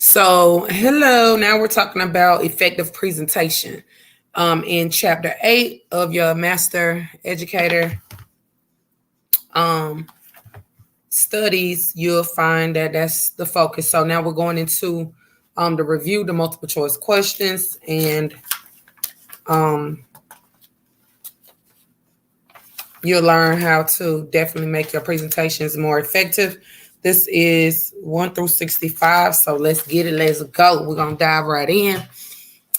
So, hello. Now we're talking about effective presentation. In chapter 8 of your Master Educator um, studies, you'll find that that's the focus. So, now we're going into the review, the multiple choice questions, and um, you'll learn how to definitely make your presentations more effective. This is 1 through 65. So, let's get it. Let's go. We're going to dive right in.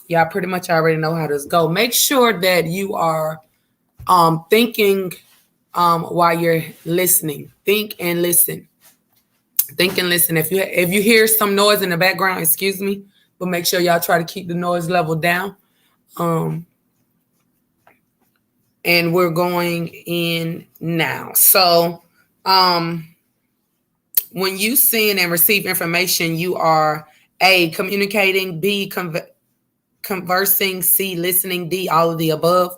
Y'all pretty much already know how this go. Make sure that you are thinking while you're listening. Think and listen. Think and listen. If you hear some noise in the background, excuse me, but make sure y'all try to keep the noise level down. And we're going in now. So when you send and receive information, you are A, communicating, B, conversing, C, listening, D, all of the above.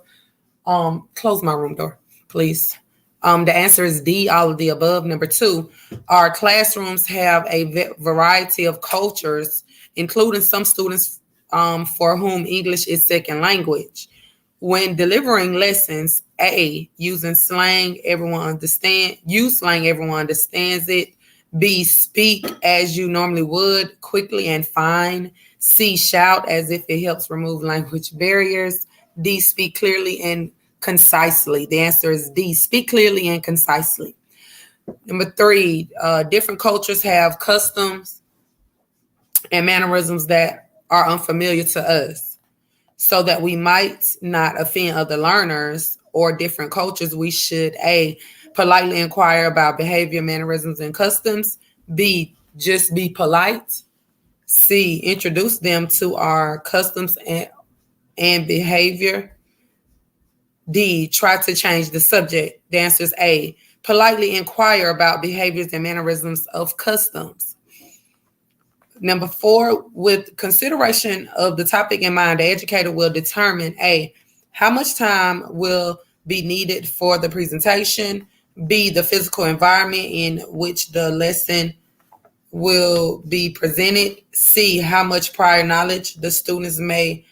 Close my room door, please. The answer is D, all of the above. Number 2, our classrooms have a variety of cultures, including some students for whom English is second language. When delivering lessons, A, using slang everyone use slang everyone understands it. B, speak as you normally would, quickly and fine. C, shout as if it helps remove language barriers. D, speak clearly and concisely. The answer is D, speak clearly and concisely. Number 3, different cultures have customs and mannerisms that are unfamiliar to us. So that we might not offend other learners or different cultures, we should A, politely inquire about behavior, mannerisms, and customs. B, just be polite. C, introduce them to our customs and behavior. D, try to change the subject. The answer is A, politely inquire about behaviors and mannerisms of customs. Number 4, with consideration of the topic in mind, the educator will determine A, how much time will be needed for the presentation. B, the physical environment in which the lesson will be presented. C, how much prior knowledge the students may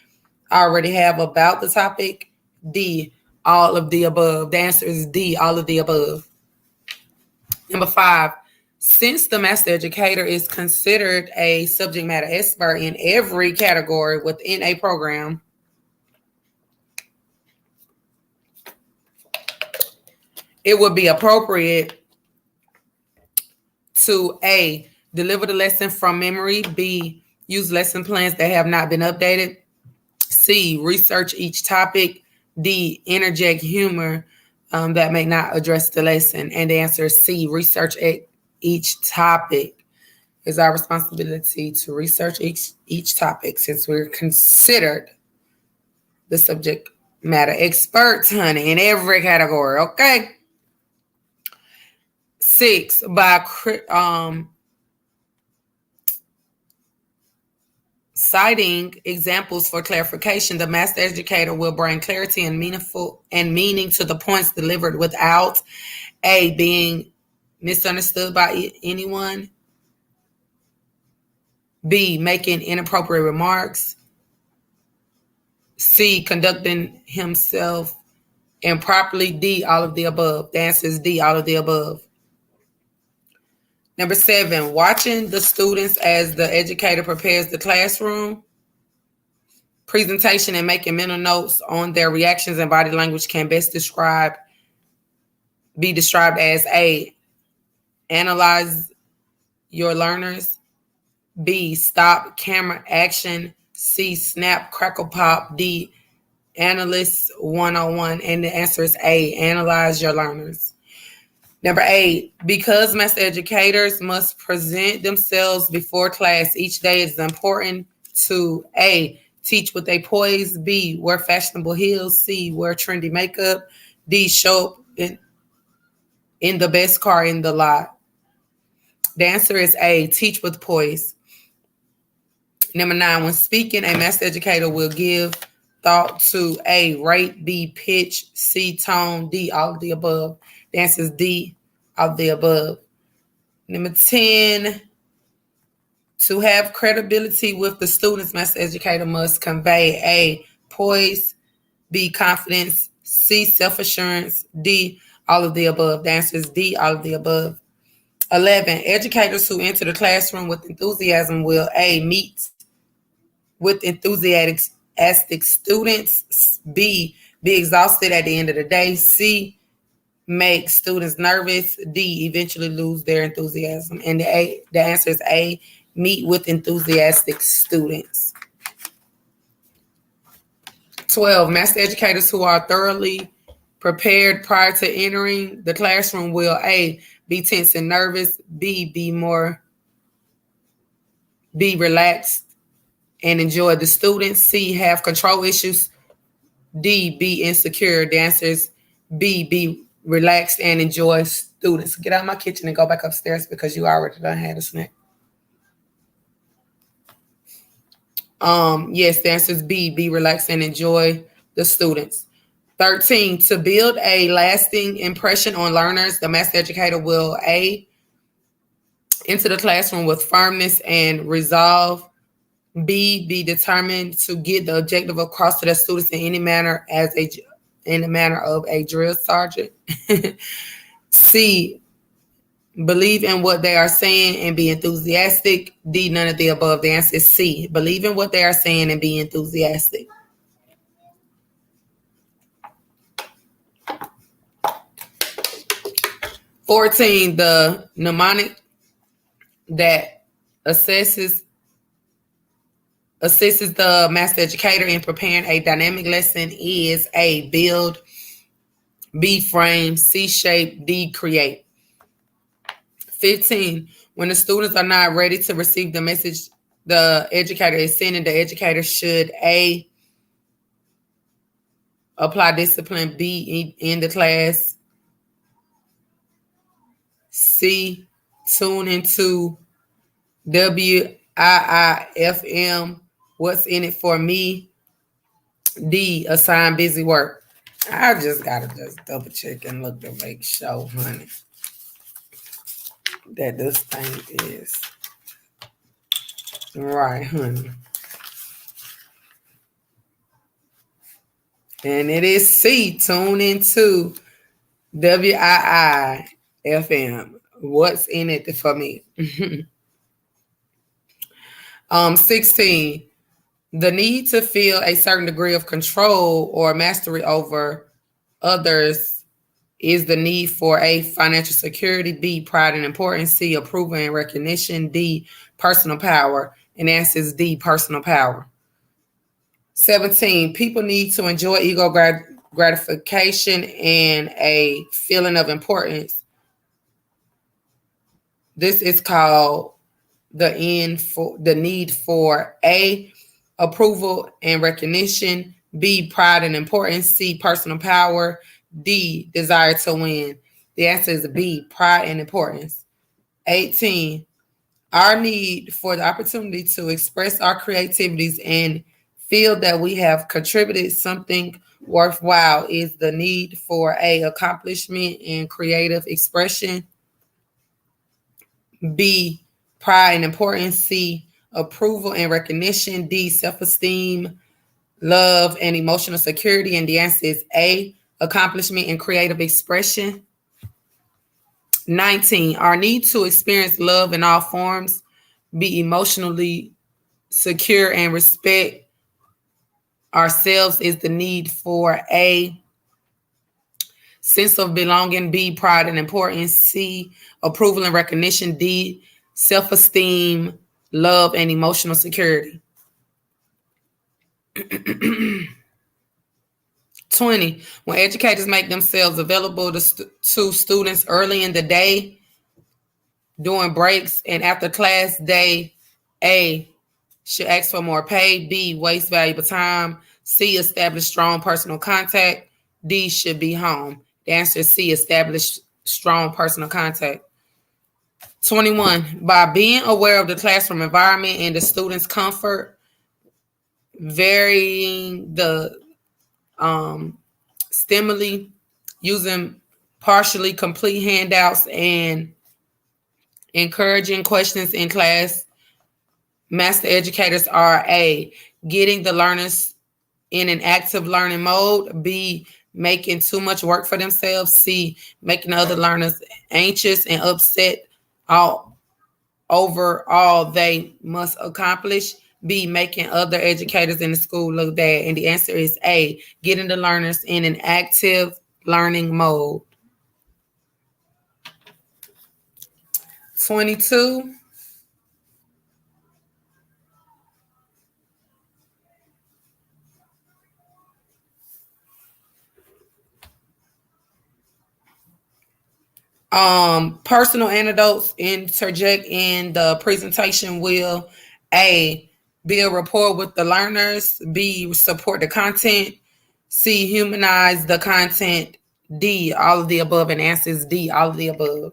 already have about the topic. D, all of the above. The answer is D, all of the above. Number 5, since the master educator is considered a subject matter expert in every category within a program, it would be appropriate to A, deliver the lesson from memory. B, use lesson plans that have not been updated. C, research each topic. D, interject humor that may not address the lesson. And the answer is C, research each topic. It's our responsibility to research each topic since we're considered the subject matter experts, honey, in every category, okay? 6, by citing examples for clarification, the master educator will bring clarity and meaning to the points delivered without A, being misunderstood by anyone. B, making inappropriate remarks. C, conducting himself improperly. D, all of the above. The answer is D, all of the above. Number 7, watching the students as the educator prepares the classroom presentation and making mental notes on their reactions and body language can best be described as A, analyze your learners. B, stop camera action. C, snap, crackle, pop. D, analyst 101. And the answer is A, analyze your learners. Number 8, because master educators must present themselves before class each day, it's important to A, teach with a poise. B, wear fashionable heels. C, wear trendy makeup. D, show up in the best car in the lot. The answer is A, teach with poise. Number 9, when speaking, a master educator will give thought to A, rate. B, pitch. C, tone. D, all of the above. The answer is D, all of the above. Number 10, To have credibility with the students, master educator must convey A, poise, B, confidence, C, self-assurance, D, all of the above. The answer is D, all of the above. 11, educators who enter the classroom with enthusiasm will A, meet with enthusiastic students, B, be exhausted at the end of the day, C, make students nervous, D, eventually lose their enthusiasm. And the answer is A, meet with enthusiastic students. 12, master educators who are thoroughly prepared prior to entering the classroom will A, be tense and nervous, B, be relaxed and enjoy the students, C, have control issues, D, be insecure. The answer is B, be relaxed and enjoy students. Get out of my kitchen and go back upstairs because you already done had a snack. Yes, the answer is B, be relaxed and enjoy the students. 13, to build a lasting impression on learners, the master educator will A, enter the classroom with firmness and resolve, B, be determined to get the objective across to the students in any manner in the manner of a drill sergeant. C, believe in what they are saying and be enthusiastic. D, none of the above. The answer is C, believe in what they are saying and be enthusiastic. 14, the mnemonic that assists the master educator in preparing a dynamic lesson is A, build, B, frame, C, shape, D, create. 15, when the students are not ready to receive the message the educator is sending, the educator should A, apply discipline, B, in the class, C, tune into WIIFM, what's in it for me, D, assign busy work. I just gotta double check and look to make sure, honey, that this thing is right, honey. And it is C, tune into WIIFM. What's in it for me? 16, the need to feel a certain degree of control or mastery over others is the need for A, financial security, B, pride and importance, C, approval and recognition, D, personal power. And the answer is D, personal power. 17, people need to enjoy ego gratification and a feeling of importance. This is called the need for A, approval and recognition, B, pride and importance, C, personal power, D, desire to win. The answer is B, pride and importance. 18, our need for the opportunity to express our creativities and feel that we have contributed something worthwhile is the need for A, accomplishment and creative expression, B, pride and importance, C, approval and recognition, D, self-esteem, love, and emotional security. And the answer is A, accomplishment and creative expression. 19, our need to experience love in all forms, be emotionally secure and respect ourselves is the need for A, sense of belonging, B, pride and importance, C, approval and recognition, D, self-esteem, love, and emotional security. 20, when educators make themselves available to students early in the day, during breaks, and after class day, A, should ask for more pay, B, waste valuable time, C, establish strong personal contact, D, should be home. The answer is C, establish strong personal contact. 21, by being aware of the classroom environment and the students' comfort, varying the stimuli, using partially complete handouts, and encouraging questions in class, Master educators are A, getting the learners in an active learning mode, B, making too much work for themselves, C, making other learners anxious and upset all over all they must accomplish, B, making other educators in the school look bad. And the answer is A, getting the learners in an active learning mode. 22. Personal anecdotes interject in the presentation will A, build rapport with the learners, B, support the content, C, humanize the content, D, all of the above, and answer is D, all of the above.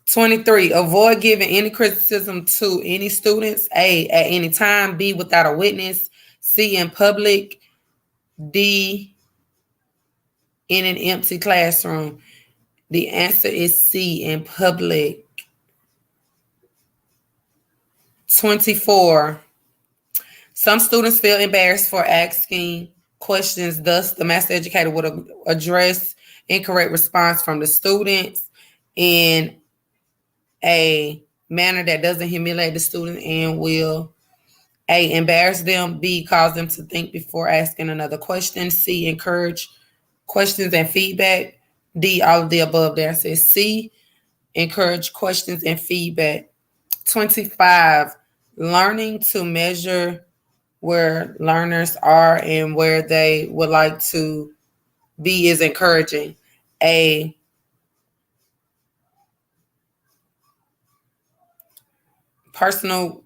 23, avoid giving any criticism to any students, A, at any time, B, without a witness, C, in public, D, in an empty classroom. The answer is C, in public. 24. Some students feel embarrassed for asking questions. Thus, the master educator would address incorrect response from the students in a manner that doesn't humiliate the student and will A, embarrass them, B, cause them to think before asking another question, C, encourage questions and feedback, D, all of the above. The answer is C, encourage questions and feedback. 25, learning to measure where learners are and where they would like to be is encouraging. A, personal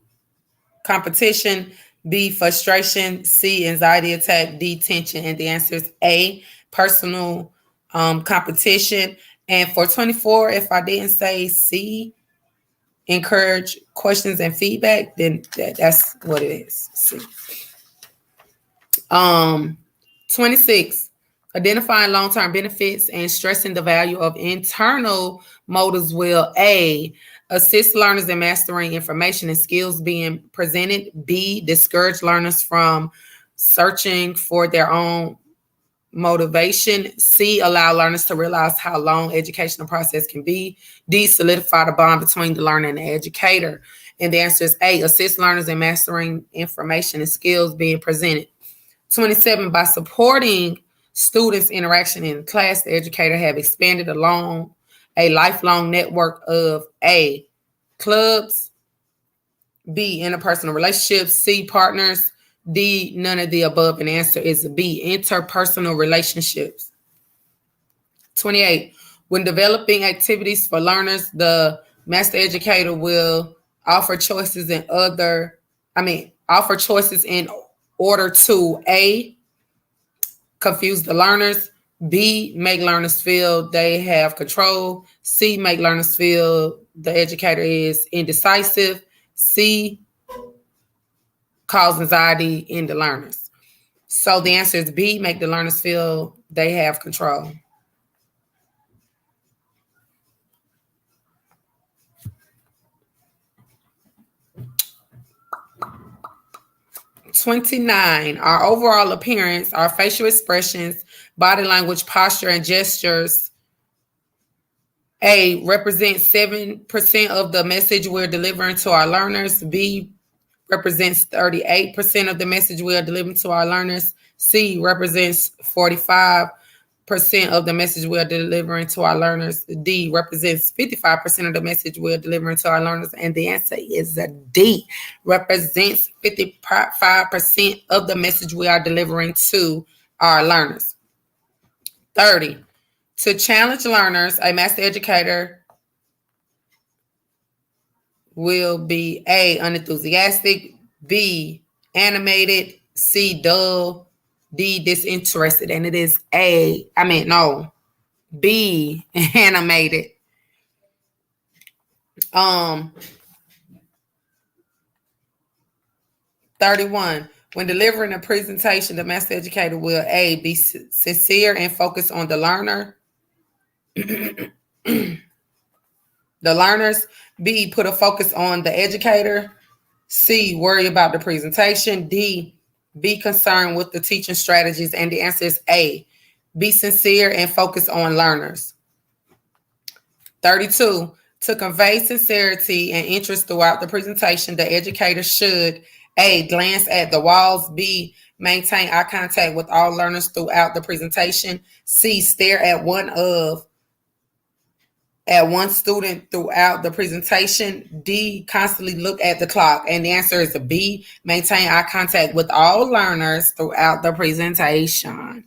competition, B, frustration, C, anxiety attack, D, tension. And the answer is A, personal competition. And for 24, if I didn't say C, encourage questions and feedback, then that's what it is. C. 26, identifying long-term benefits and stressing the value of internal motives will A, assist learners in mastering information and skills being presented, B, discourage learners from searching for their own motivation, C, allow learners to realize how long educational process can be, D, solidify the bond between the learner and the educator. And the answer is A, assist learners in mastering information and skills being presented. 27, by supporting students' interaction in class, the educator have expanded along a lifelong network of A, clubs, B, interpersonal relationships, C, partners, D, none of the above. And the answer is B, interpersonal relationships. 28, when developing activities for learners, the master educator will offer choices in order to A, confuse the learners, B, make learners feel they have control, C, make learners feel the educator is indecisive, C, cause anxiety in the learners. So the answer is B, make the learners feel they have control. 29, our overall appearance, our facial expressions, body language, posture, and gestures, A, represents 7% of the message we're delivering to our learners. B, represents 38% of the message we are delivering to our learners. C, represents 45% of the message we are delivering to our learners. D, represents 55% of the message we are delivering to our learners. And the answer is D, represents 55% of the message we are delivering to our learners. 30, to challenge learners, a master educator will be A, unenthusiastic, B, animated, C, dull, D, disinterested. And it is B, animated. 31, when delivering a presentation, the master educator will A, be sincere and focus on the learner, the learners. B, put a focus on the educator. C, worry about the presentation. D, be concerned with the teaching strategies. And the answer is A, be sincere and focus on learners. 32, to convey sincerity and interest throughout the presentation, the educator should A, glance at the walls. B, maintain eye contact with all learners throughout the presentation. C, stare at one student throughout the presentation. D, constantly look at the clock. And the answer is B, maintain eye contact with all learners throughout the presentation.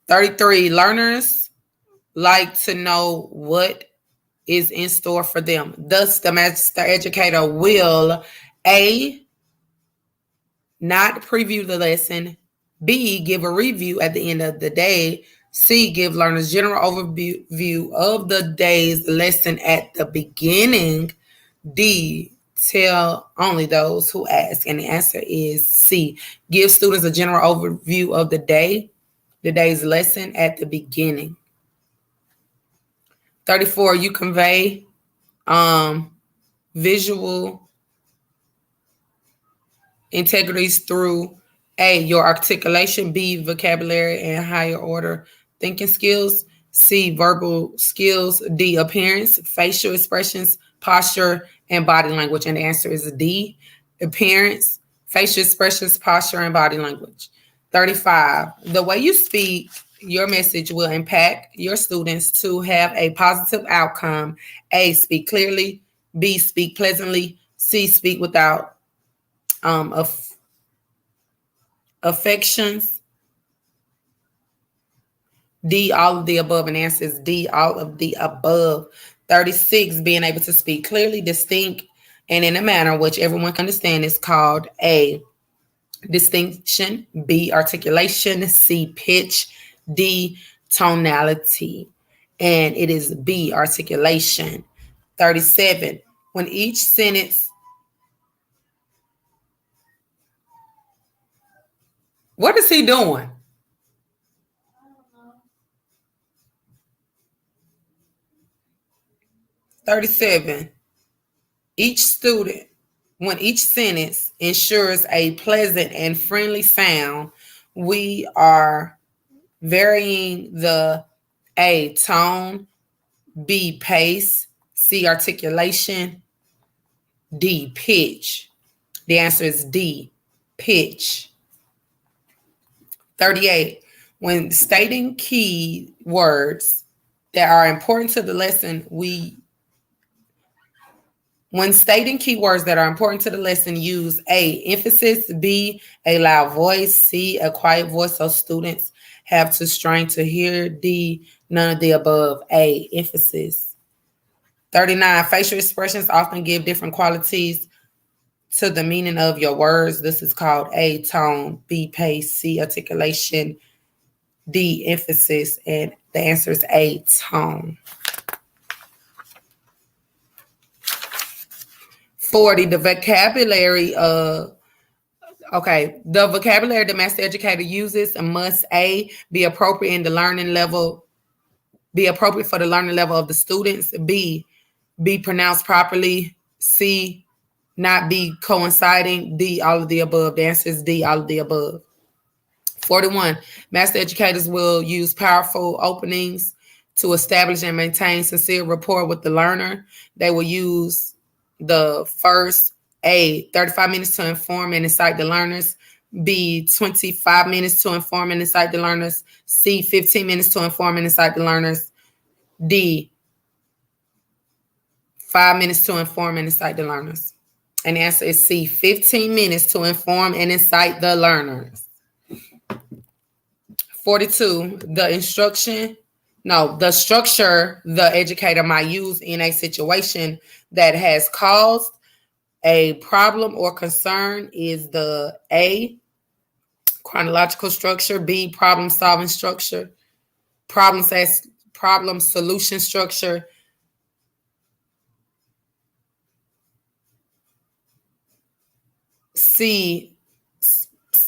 33, learners like to know what is in store for them. Thus, the master educator will A, not preview the lesson. B, give a review at the end of the day. C, give learners general overview of the day's lesson at the beginning. D, tell only those who ask. And the answer is C, give students a general overview of the day's lesson at the beginning. 34, you convey visual integrities through A, your articulation. B, vocabulary and higher order thinking skills. C, verbal skills. D, appearance, facial expressions, posture, and body language. And the answer is D, appearance, facial expressions, posture, and body language. 35, the way you speak your message will impact your students to have a positive outcome. A, speak clearly. B, speak pleasantly. C, speak without affections. D, all of the above. And answer is D, all of the above. 36, being able to speak clearly, distinct, and in a manner which everyone can understand is called A, distinction. B, articulation. C, pitch. D, tonality. And it is B, articulation. 37, when each sentence, what is he doing? $37. When each sentence ensures a pleasant and friendly sound, we are varying the A, tone, B, pace, C, articulation, D, pitch. The answer is D, pitch. 38. When stating key words that are important to the lesson, when stating keywords that are important to the lesson, use A, emphasis. B, a loud voice. C, a quiet voice so students have to strain to hear. D, none of the above. A, emphasis. 39, facial expressions often give different qualities to the meaning of your words. This is called A, tone. B, pace. C, articulation. D, emphasis. And the answer is A, tone. 40, the vocabulary the vocabulary the master educator uses must A, be appropriate in the learning level, be appropriate for the learning level of the students. B, be pronounced properly. C, not be coinciding. D, all of the above. The answer is D, all of the above. 41, master educators will use powerful openings to establish and maintain sincere rapport with the learner. They will use the first A, 35 minutes to inform and incite the learners. B, 25 minutes to inform and incite the learners. C, 15 minutes to inform and incite the learners. D, 5 minutes to inform and incite the learners. And the answer is C, 15 minutes to inform and incite the learners. 42, the structure the educator might use in a situation that has caused a problem or concern is the A, chronological structure. B, problem solving structure. Problem solution structure. C,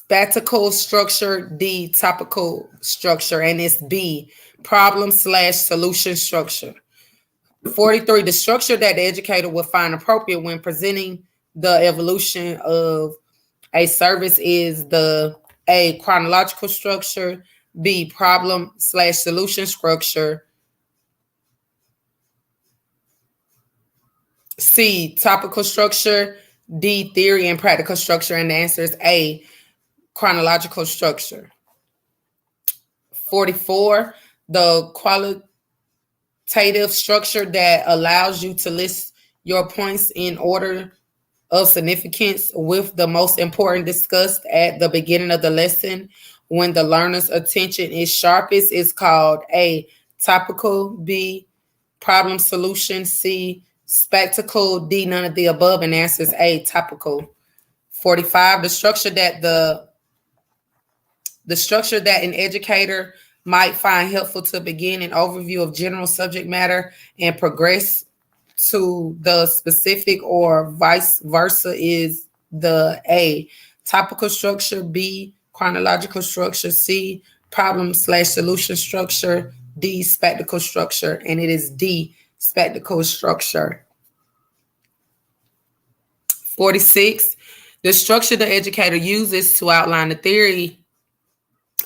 spatial structure, D, topical structure, and it's B, problem/solution structure. 43, the structure that the educator will find appropriate when presenting the evolution of a service is the A, chronological structure, B, problem/solution structure, C, topical structure, D, theory and practical structure, and the answer is A, chronological structure. 44, the qualitative structure that allows you to list your points in order of significance with the most important discussed at the beginning of the lesson when the learner's attention is sharpest is called A, topical, B, problem solution, C, spectacle, D, none of the above, and the answer is A, topical. 45, the structure that an educator might find helpful to begin an overview of general subject matter and progress to the specific or vice versa is the A, topical structure, B, chronological structure, C, problem/solution structure, D, spectacle structure, and it is D, spectacle structure. 46, the structure the educator uses to outline the theory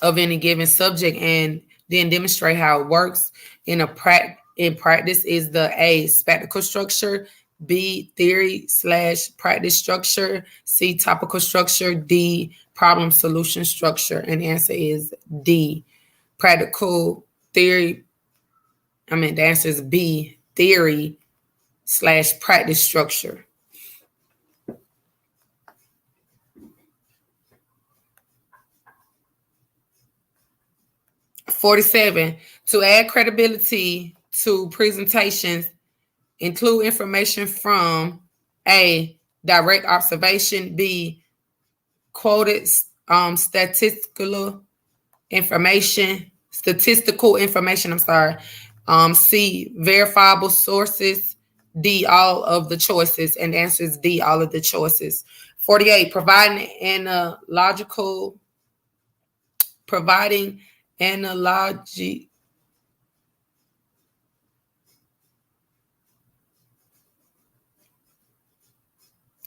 of any given subject and then demonstrate how it works in practice is the A, spectacle structure, B, theory/practice structure, C, topical structure, D, problem solution structure, and the answer is D, practical theory. The answer is B, theory/practice structure. 47, to add credibility to presentations, include information from A, direct observation, B, quoted statistical information, C, verifiable sources, D, all of the choices, and the answer is D, all of the choices. 48, providing analogy.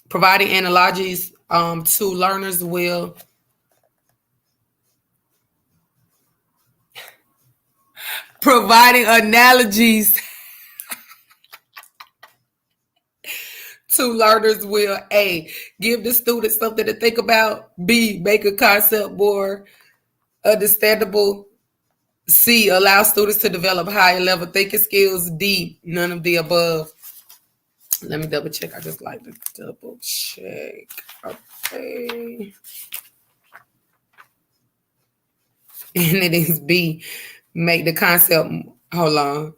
Providing analogies to learners will providing analogies to learners will A, give the students something to think about, B, make a concept more understandable, C, allow students to develop higher level thinking skills, D, none of the above. Let me double check. I just like to double check. Okay. And it is B, make the concept, hold on.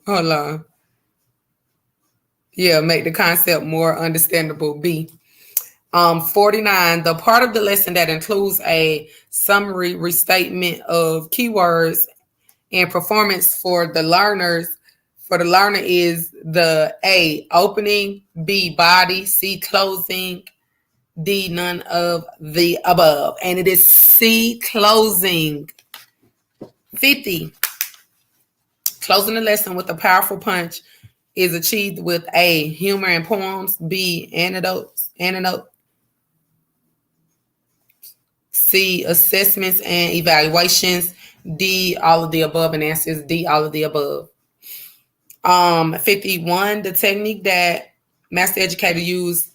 Yeah, make the concept more understandable, B. 49, the part of the lesson that includes a summary restatement of keywords and performance for the learner is the A, opening, B, body, C, closing, D, none of the above. And it is C, closing. 50, closing the lesson with a powerful punch is achieved with A, humor and poems, B, anecdote, C, assessments and evaluations, D, all of the above, and the answer is D, all of the above. 51, the technique that master educators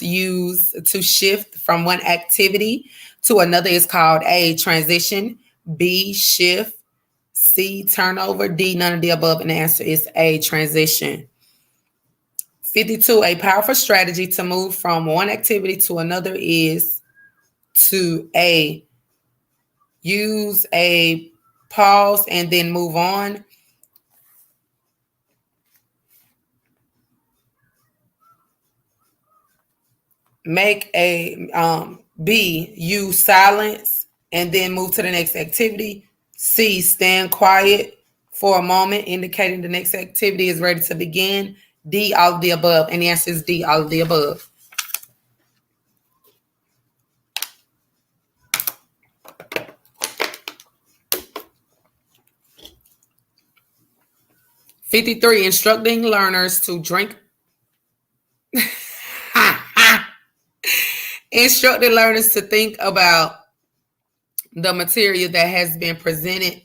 use to shift from one activity to another is called A, transition, B, shift, C, turnover, D, none of the above, and the answer is A, transition. 52, a powerful strategy to move from one activity to another is to A, use a pause and then move on. Make a B, use silence and then move to the next activity. C, stand quiet for a moment, indicating the next activity is ready to begin. D, all of the above, and the answer is D, all of the above. 53, instructing learners to drink. Instructing learners to think about the material that has been presented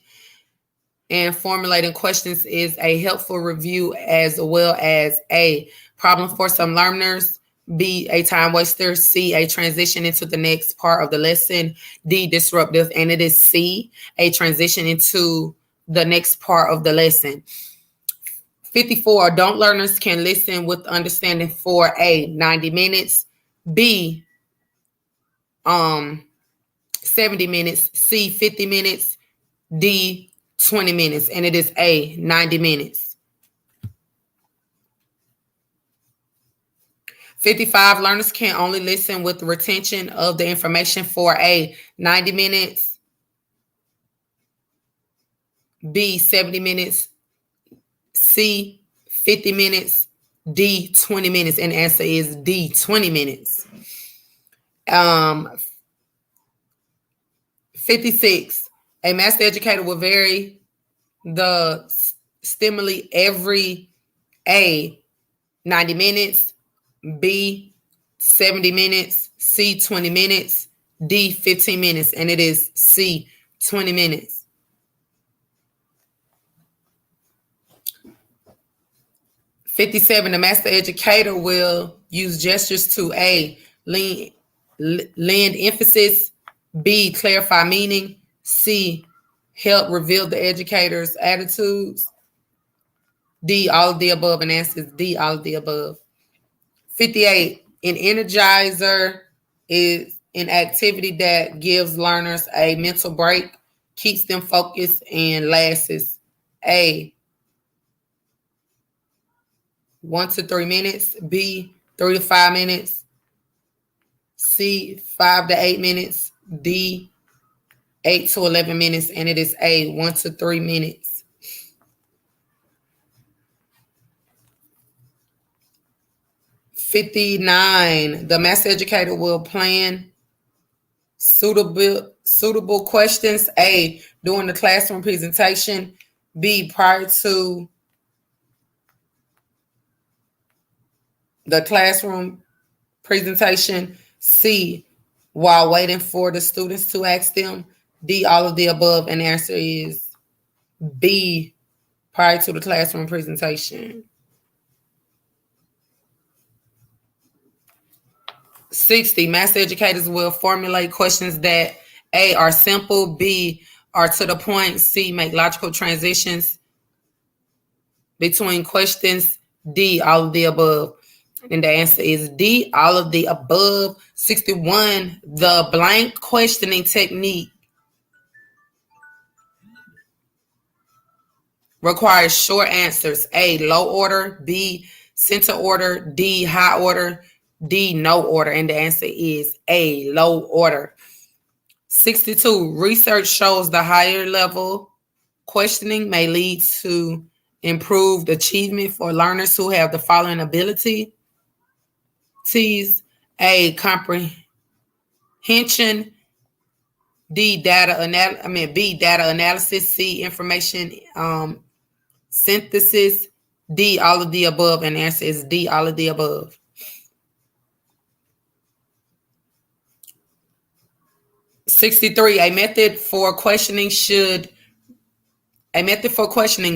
and formulating questions is a helpful review, as well as a problem for some learners, B, a time waster, C, a transition into the next part of the lesson, D, disruptive, and it is C, a transition into the next part of the lesson. 54, adult learners can listen with understanding for A, 90 minutes, B, 70 minutes, C, 50 minutes, D, 20 minutes, and it is A, 90 minutes. 55, learners can only listen with retention of the information for A, 90 minutes, B, 70 minutes, C, 50 minutes, D, 20 minutes, and the answer is D, 20 minutes. 56, a master educator will vary the stimuli every A, 90 minutes, B, 70 minutes, C, 20 minutes, D, 15 minutes, and it is C, 20 minutes. 57, the master educator will use gestures to A, lend emphasis, B, clarify meaning, C, help reveal the educator's attitudes, D, all of the above, and answer is D, all of the above. 58, an energizer is an activity that gives learners a mental break, keeps them focused, and lasts A, 1 to 3 minutes, B, 3 to 5 minutes, C, 5 to 8 minutes, D, 8 to 11 minutes, and it is A, 1 to 3 minutes. 59, the master educator will plan suitable questions, A, during the classroom presentation, B, prior to the classroom presentation, C, while waiting for the students to ask them, D, all of the above, and the answer is B, prior to the classroom presentation. 60, master educators will formulate questions that A, are simple, B, are to the point, C, make logical transitions between questions, D, all of the above. And the answer is D, all of the above. 61, the blank questioning technique requires short answers. A, low order, B, center order, D, high order, D, no order. And the answer is A, low order. 62, research shows the higher level questioning may lead to improved achievement for learners who have the following abilities. A, comprehension, B, data analysis, C, information synthesis, D, all of the above, and the answer is D, all of the above. 63, a method for questioning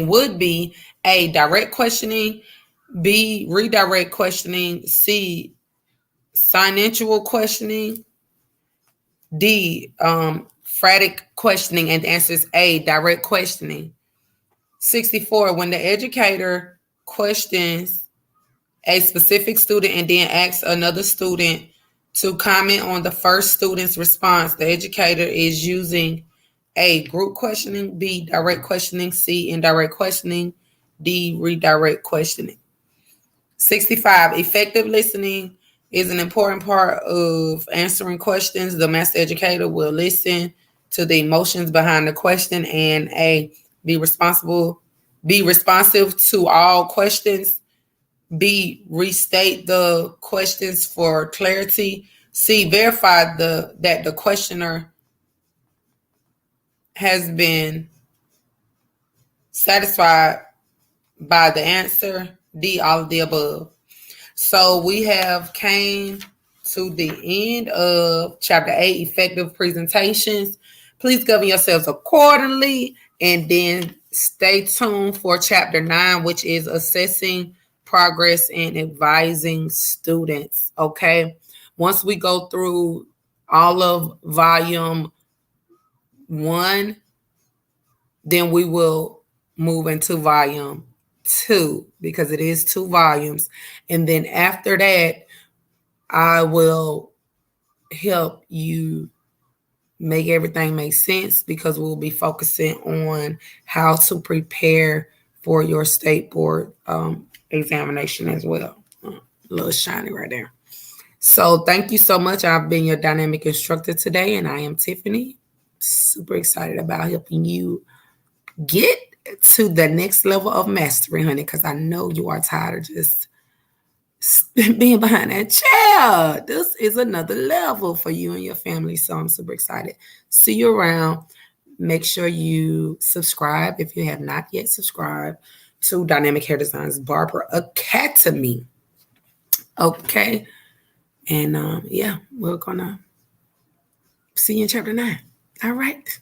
would be A, direct questioning, B, redirect questioning, C, sequential questioning, D, phrastic questioning, and the answer is A, direct questioning. 64, when the educator questions a specific student and then asks another student to comment on the first student's response, the educator is using A, group questioning, B, direct questioning, C, indirect questioning, D, redirect questioning. 65, effective listening is an important part of answering questions. The master educator will listen to the emotions behind the question and A, be responsive to all questions. B, restate the questions for clarity. C, verify that the questioner has been satisfied by the answer? D, all of the above. So we have came to the end of chapter 8, effective presentations. Please govern yourselves accordingly, and then stay tuned for chapter 9, which is assessing progress and advising students. Okay. Once we go through all of volume 1, then we will move into volume 2 because it is 2 volumes. And then after that, I will help you make everything make sense because we'll be focusing on how to prepare for your state board examination as well. A little shiny right there. So thank you so much. I've been your dynamic instructor today, and I am Tiffany. Super excited about helping you get to the next level of mastery, honey, because I know you are tired of just being behind that chair. This is another level for you and your family. So I'm super excited. See you around. Make sure you subscribe if you have not yet subscribed to Dynamic Hair Designs Barber Academy. Okay. And yeah, we're gonna see you in chapter 9. All right.